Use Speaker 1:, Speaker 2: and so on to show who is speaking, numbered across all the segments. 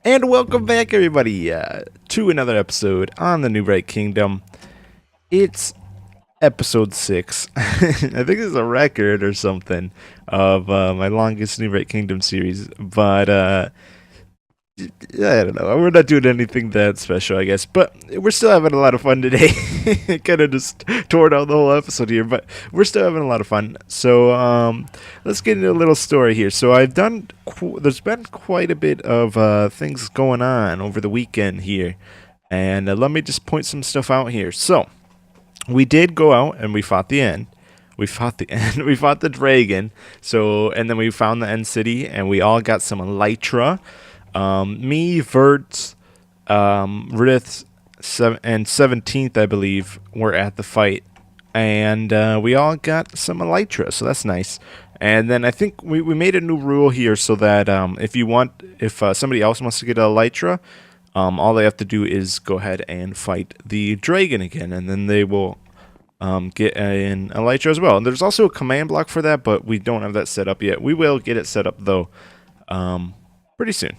Speaker 1: And welcome back, everybody, to another episode on the Neubrite Kingdom. It's episode 6. I think this is a record or something of my longest Neubrite Kingdom series. But I don't know. We're not doing anything that special, I guess. But we're still having a lot of fun today. Kind of just tore down the whole episode here, but we're still having a lot of fun. So let's get into a little story here. So I've done. There's been quite a bit of things going on over the weekend here, and let me just point some stuff out here. So we did go out and we fought the end. We fought the end. We fought the dragon. So and then we found the end city, and we all got some elytra. Me, Vert, Rith, and 17th, I believe, were at the fight. And we all got some elytra, so that's nice. And then I think we made a new rule here so that if somebody else wants to get an elytra, all they have to do is go ahead and fight the dragon again, and then they will get an elytra as well. And there's also a command block for that, but we don't have that set up yet. We will get it set up, though. Pretty soon.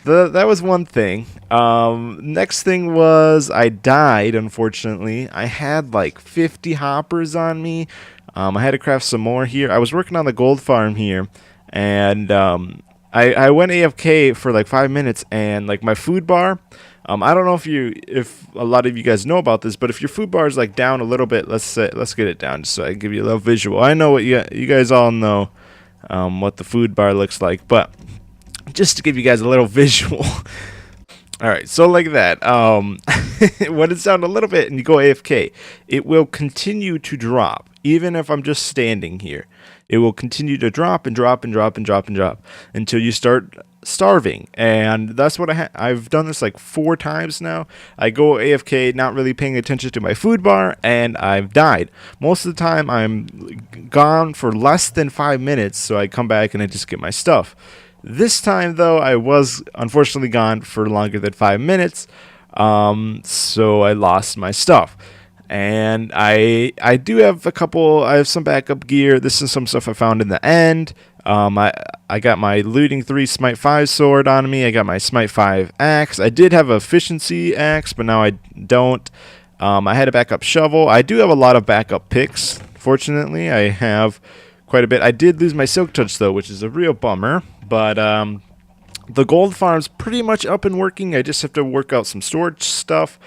Speaker 1: That was one thing. Next thing was I died, unfortunately. I had like 50 hoppers on me. I had to craft some more here. I was working on the gold farm here, and I went AFK for like 5 minutes, and like my food bar, I don't know if a lot of you guys know about this, but if your food bar is like down a little bit, let's get it down just so I can give you a little visual. I know what you guys all know what the food bar looks like, but just to give you guys a little visual. Alright, so like that, when it's down a little bit and you go AFK, it will continue to drop, even if I'm just standing here. It will continue to drop and drop and drop and drop and drop until you start starving. And that's what I've done this like 4 times now. I go AFK, not really paying attention to my food bar, and I've died. Most of the time I'm gone for less than 5 minutes, so I come back and I just get my stuff. This time, though, I was unfortunately gone for longer than 5 minutes, so I lost my stuff. And I do have I have some backup gear. This is some stuff I found in the end. I got my Looting 3 Smite 5 sword on me. I got my Smite 5 axe. I did have a efficiency axe, but now I don't. I had a backup shovel. I do have a lot of backup picks. Fortunately, I have quite a bit. I did lose my Silk Touch, though, which is a real bummer. But the gold farm's pretty much up and working. I just have to work out some storage stuff.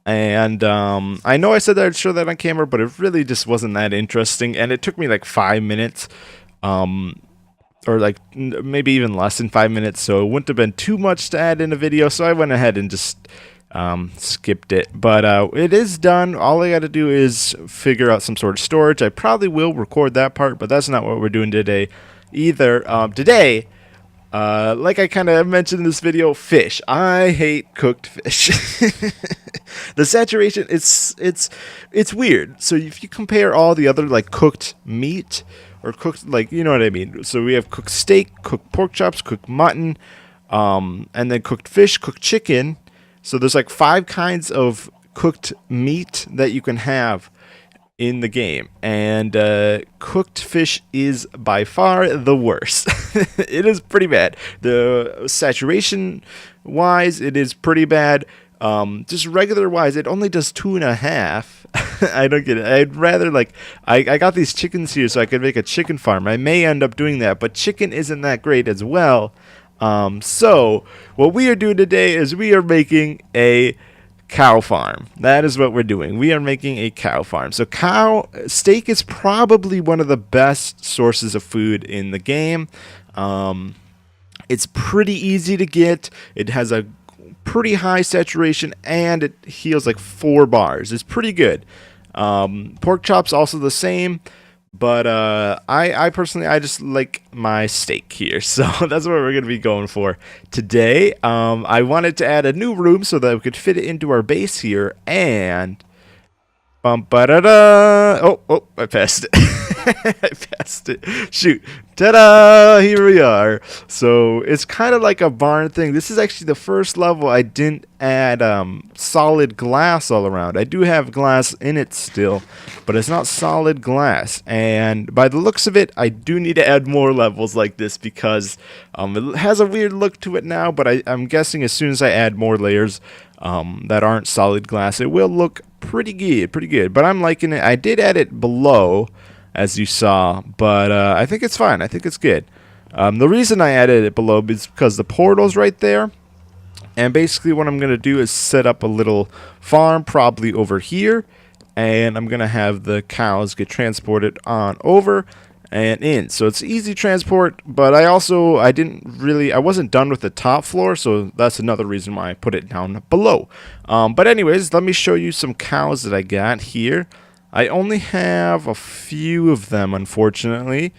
Speaker 1: And I know I said that I'd show that on camera, but it really just wasn't that interesting. And it took me like 5 minutes, or like maybe even less than 5 minutes. So it wouldn't have been too much to add in a video. So I went ahead and just skipped it. But it is done. All I got to do is figure out some sort of storage. I probably will record that part, but that's not what we're doing today either. Today, like I kind of mentioned in this video, fish. I hate cooked fish. The saturation, it's weird. So if you compare all the other like cooked meat or cooked, like, you know what I mean. So we have cooked steak, cooked pork chops, cooked mutton, and then cooked fish, cooked chicken. So there's like 5 kinds of cooked meat that you can have in the game, and cooked fish is by far the worst. It is pretty bad. The saturation wise, it is pretty bad. Just regular wise, it only does 2.5. I don't get it. I'd rather, like, I got these chickens here so I could make a chicken farm. I may end up doing that, but chicken isn't that great as well. So what we are doing today is we are making a cow farm. That is what we're doing. We are making a cow farm. So steak is probably one of the best sources of food in the game. It's pretty easy to get. It has a pretty high saturation, and it heals like 4 bars. It's pretty good. Pork chops also the same. But I personally, I just like my steak here. So that's what we're going to be going for today. I wanted to add a new room so that we could fit it into our base here. And Bum ba da da. Oh, I passed it. I passed it. Shoot. Ta-da! Here we are. So it's kind of like a barn thing. This is actually the first level I didn't add solid glass all around. I do have glass in it still, but it's not solid glass. And by the looks of it, I do need to add more levels like this because it has a weird look to it now, but I'm guessing as soon as I add more layers that aren't solid glass, it will look pretty good. But I'm liking it. I did add it below, as you saw, but I think it's fine. I think it's good. The reason I added it below is because the portal's right there. And basically what I'm going to do is set up a little farm probably over here. And I'm going to have the cows get transported on over and in. So it's easy transport, but I wasn't done with the top floor, so that's another reason why I put it down below. But anyways, let me show you some cows that I got here. I only have a few of them, unfortunately.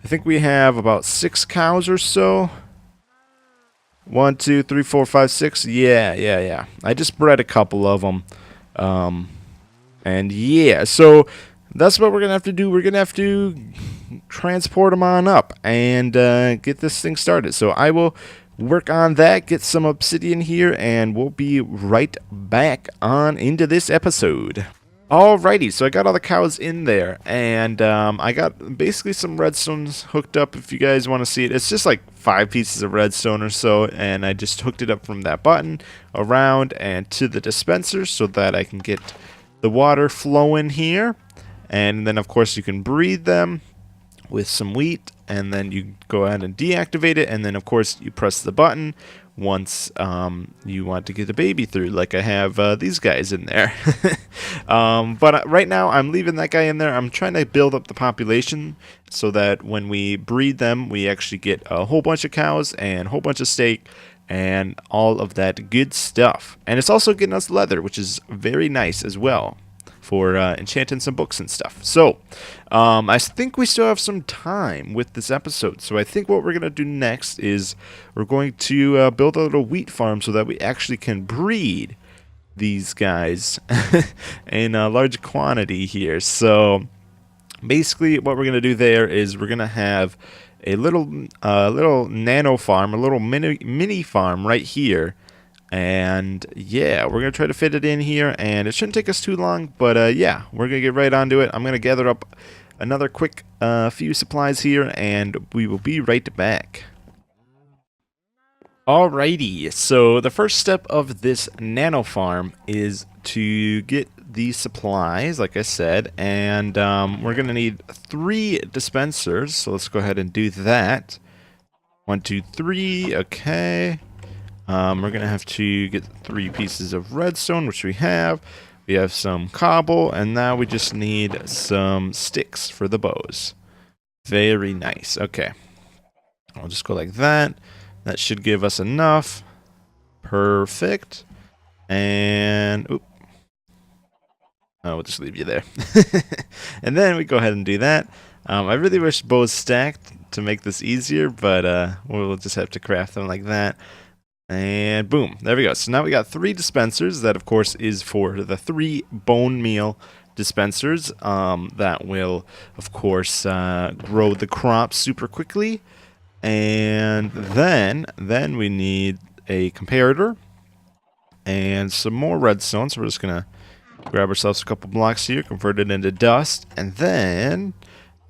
Speaker 1: I think we have about 6 cows or so. 1, 2, 3, 4, 5, 6. Yeah. I just bred a couple of them. And yeah, so that's what we're going to have to do. We're going to have to transport them on up and get this thing started. So I will work on that, get some obsidian here, and we'll be right back on into this episode. Alrighty, so I got all the cows in there, and I got basically some redstones hooked up if you guys want to see it. It's just like 5 pieces of redstone or so, and I just hooked it up from that button around and to the dispenser so that I can get the water flowing here. And then of course you can breed them with some wheat, and then you go ahead and deactivate it, and then of course you press the button once you want to get the baby through, like I have these guys in there. But right now I'm leaving that guy in there. I'm trying to build up the population so that when we breed them, we actually get a whole bunch of cows and a whole bunch of steak and all of that good stuff. And it's also getting us leather, which is very nice as well for enchanting some books and stuff. So I think we still have some time with this episode. So I think what we're going to do next is we're going to build a little wheat farm so that we actually can breed these guys in a large quantity here. So basically what we're going to do there is we're going to have a little nano farm, a little mini farm right here. And yeah, we're going to try to fit it in here, and it shouldn't take us too long, but yeah, we're going to get right onto it. I'm going to gather up another quick few supplies here, and we will be right back. Alrighty, so the first step of this nano farm is to get these supplies, like I said, and we're going to need 3 dispensers, so let's go ahead and do that. 1, 2, 3, okay. We're going to have to get 3 pieces of redstone, which we have. We have some cobble, and now we just need some sticks for the bows. Very nice. Okay. I'll just go like that. That should give us enough. Perfect. And, oop. Oh, we'll just leave you there. And then we go ahead and do that. I really wish bows stacked to make this easier, but we'll just have to craft them like that. And boom, there we go. So now we got 3 dispensers. That of course is for the 3 bone meal dispensers that will of course grow the crops super quickly. And then we need a comparator and some more redstone. So we're just gonna grab ourselves a couple blocks here, convert it into dust, and then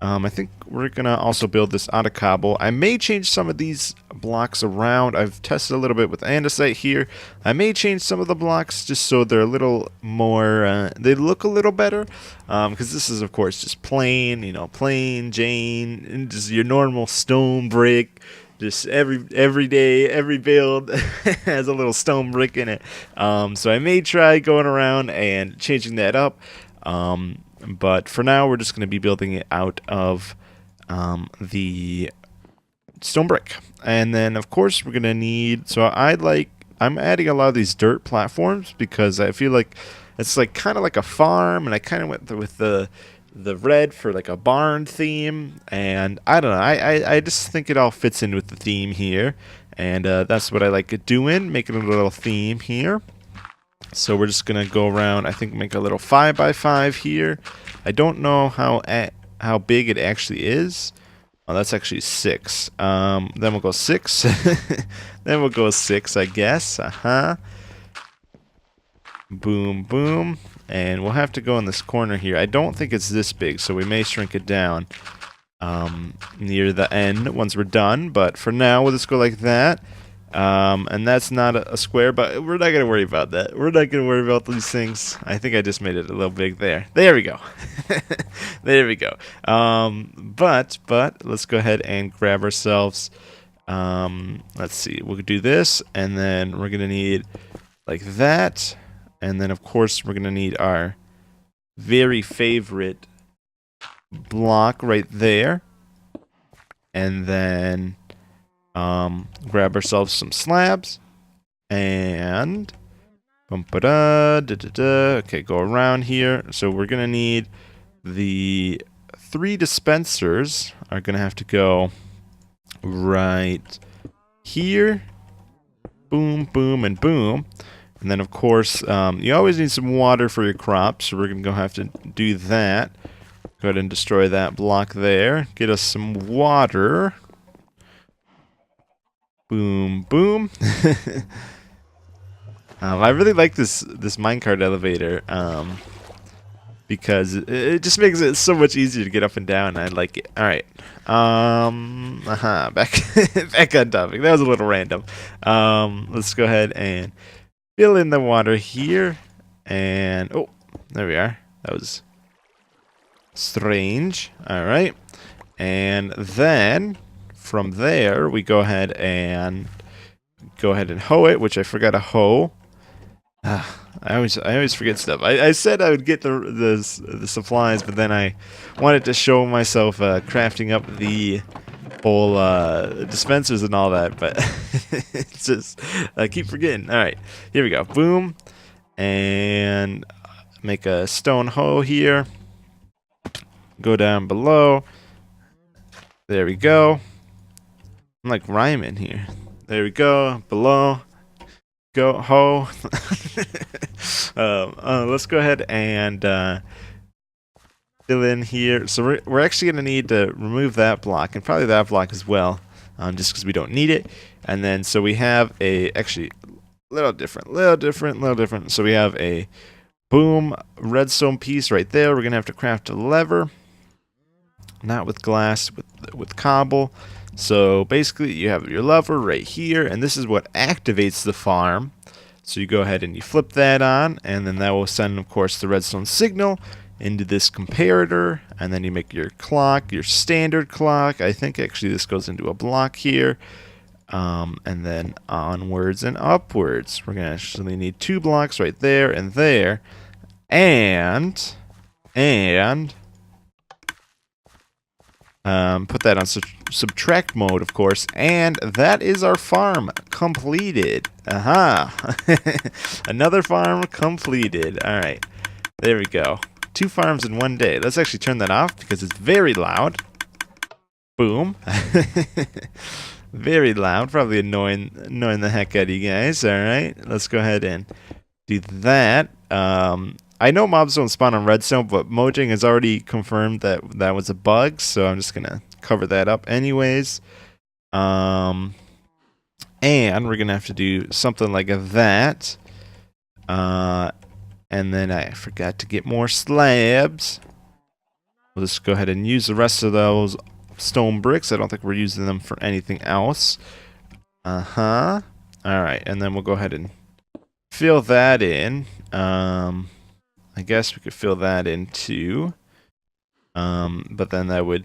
Speaker 1: I think we're going to also build this out of cobble. I may change some of these blocks around. I've tested a little bit with andesite here. I may change some of the blocks just so they're a little more, they look a little better. Because this is, of course, just plain, plain Jane, and just your normal stone brick. Just every day, every build has a little stone brick in it. So I may try going around and changing that up. But for now, we're just going to be building it out of the stone brick. And then, of course, we're going to need... So I'm adding a lot of these dirt platforms because I feel like it's like kind of like a farm. And I kind of went with the red for like a barn theme. And I don't know. I just think it all fits in with the theme here. And that's what I like doing, making a little theme here. So we're just gonna go around. I think make a little 5x5 here. I don't know how big it actually is. Oh, that's actually 6. Then we'll go 6. Then we'll go 6, I guess. Boom, boom. And we'll have to go in this corner here. I don't think it's this big, so we may shrink it down near the end once we're done. But for now, we'll just go like that. And that's not a square, but we're not going to worry about that. We're not going to worry about these things. I think I just made it a little big there. There we go. There we go. But let's go ahead and grab ourselves. Let's see. We'll do this, and then we're going to need like that. And then, of course, we're going to need our very favorite block right there. And then grab ourselves some slabs. And okay, go around here. So we're going to need the 3 dispensers are going to have to go right here. Boom, boom, and boom. And then, of course, you always need some water for your crops, so we're going to have to do that. Go ahead and destroy that block there. Get us some water. Boom, boom. I really like this minecart elevator because it just makes it so much easier to get up and down. I like it. All right. Back back on topic. That was a little random. Let's go ahead and fill in the water here, and oh, there we are. That was strange. All right, and then from there we go ahead and hoe it, which I forgot to hoe. I always forget stuff. I said I would get the supplies, but then I wanted to show myself crafting up the whole dispensers and all that, but it's just I keep forgetting. All right, here we go. Boom, and make a stone hoe here. Go down below. There we go. I'm like rhyming here. There we go. Below. Go hoe. Let's go ahead and fill in here. So we're actually going to need to remove that block, and probably that block as well, just because we don't need it. And then so we have actually a little different. So we have a boom redstone piece right there. We're going to have to craft a lever, not with glass, with cobble. So basically you have your lever right here, and this is what activates the farm. So you go ahead and you flip that on, and then that will send, of course, the redstone signal into this comparator, and then you make your clock, your standard clock. I think actually this goes into a block here, and then onwards and upwards. We're going to actually need 2 blocks right there and there, and put that on subtract mode, of course, and that is our farm completed. Another farm completed. All right, there we go. 2 farms in one day. Let's actually turn that off because it's very loud. Boom. Very loud, probably annoying the heck out of you guys. All right, let's go ahead and do that. I know mobs don't spawn on redstone, but Mojang has already confirmed that that was a bug, so I'm just gonna cover that up anyways. And we're gonna have to do something like that. And then I forgot to get more slabs. We'll just go ahead and use the rest of those stone bricks. I don't think we're using them for anything else. Alright, and then we'll go ahead and fill that in. I guess we could fill that in too. But then that would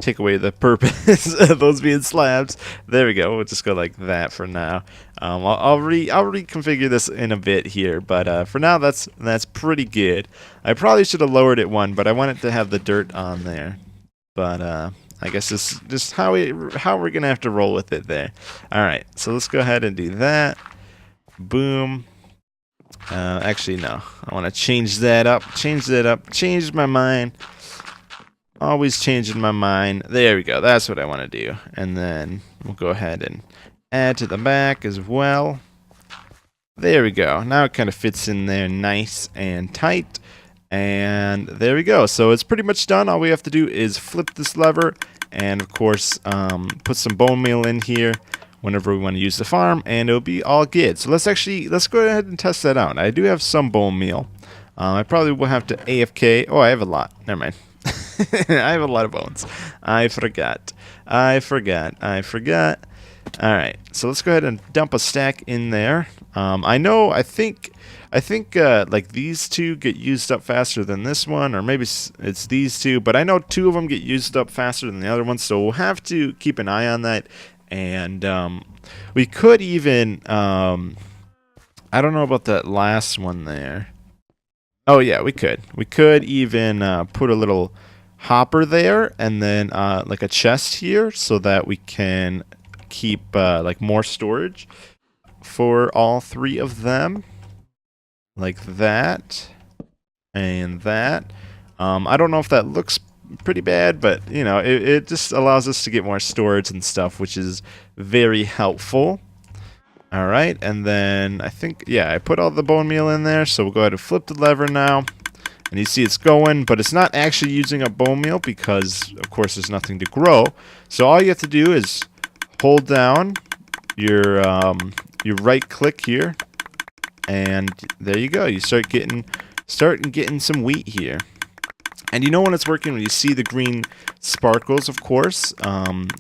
Speaker 1: take away the purpose of those being slabs. There we go. We'll just go like that for now. I'll reconfigure this in a bit here, but for now that's pretty good. I probably should have lowered it 1, but I wanted to have the dirt on there. But I guess this is just how we're gonna have to roll with it there. All right, so let's go ahead and do that. Boom. Actually, no. I want to change that up. Change my mind. Always changing my mind. There we go. That's what I want to do. And then we'll go ahead and add to the back as well. There we go. Now it kind of fits in there nice and tight. And there we go. So it's pretty much done. All we have to do is flip this lever and, of course, put some bone meal in here whenever we want to use the farm, and it'll be all good. So let's go ahead and test that out. I do have some bone meal. I probably will have to AFK. Oh, I have a lot. Never mind. I have a lot of bones. I forgot. Alright, so let's go ahead and dump a stack in there. I think like these two get used up faster than this one, or maybe it's these two, but I know two of them get used up faster than the other one, so we'll have to keep an eye on that. And we could even, I don't know about that last one there. Oh yeah, we could. We could even put a little hopper there, and then like a chest here, so that we can keep like more storage for all three of them, like that and that. I don't know if that looks pretty bad, but you know, it just allows us to get more storage and stuff, which is very helpful. All right, and then I think, yeah, I put all the bone meal in there, so we'll go ahead and flip the lever now. And you see it's going, but it's not actually using up bone meal because, of course, there's nothing to grow. So all you have to do is hold down your right click here, and there you go. You start getting some wheat here. And you know when it's working when you see the green sparkles, of course.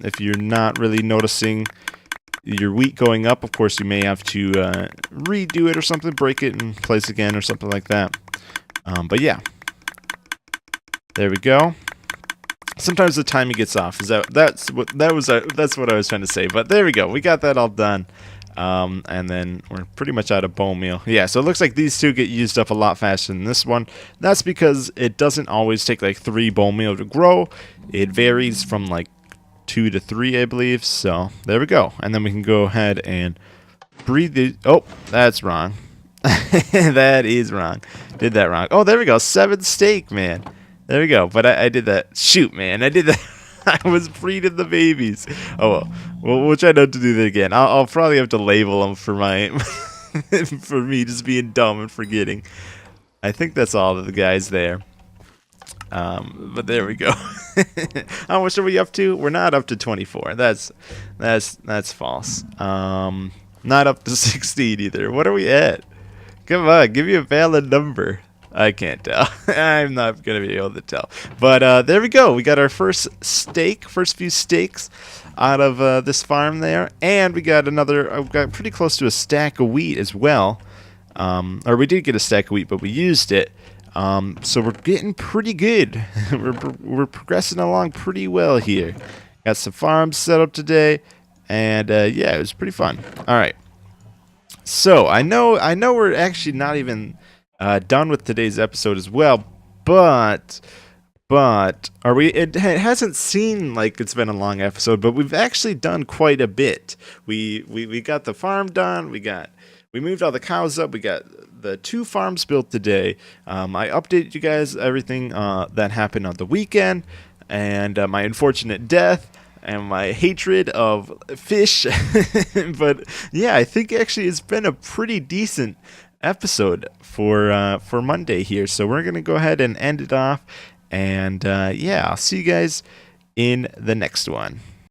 Speaker 1: If you're not really noticing your wheat going up, of course, you may have to redo it or something, break it and place again or something like that. But yeah, there we go. Sometimes the timing gets off. That's what I was trying to say. But there we go. We got that all done. And then we're pretty much out of bone meal. Yeah, so it looks like these two get used up a lot faster than this one. That's because it doesn't always take like 3 bone meal to grow. It varies from like 2 to 3, I believe. So there we go. And then we can go ahead and breathe the... Oh, that's wrong. That is wrong. Did that wrong. Oh, there we go. 7 steak, man. There we go. But I did that. Shoot, man. I did that. I was breeding the babies. Oh, well, we'll try not to do that again. I'll probably have to label them for my... for me just being dumb and forgetting. I think that's all of the guys there. But there we go. How much are we up to? We're not up to 24. That's false. Not up to 16 either. What are we at? Come on, give me a valid number. I can't tell. I'm not going to be able to tell. But there we go. We got our first few steaks out of this farm there. And we got we got pretty close to a stack of wheat as well. Or we did get a stack of wheat, but we used it. So we're getting pretty good. we're progressing along pretty well here. Got some farms set up today. And yeah, it was pretty fun. All right. So I know we're actually not even done with today's episode as well, but are we? It hasn't seemed like it's been a long episode, but we've actually done quite a bit. We got the farm done. We moved all the cows up. We got the 2 farms built today. I updated you guys everything that happened on the weekend, and my unfortunate death. And my hatred of fish. But yeah, I think actually it's been a pretty decent episode for Monday here. So we're going to go ahead and end it off. And yeah, I'll see you guys in the next one.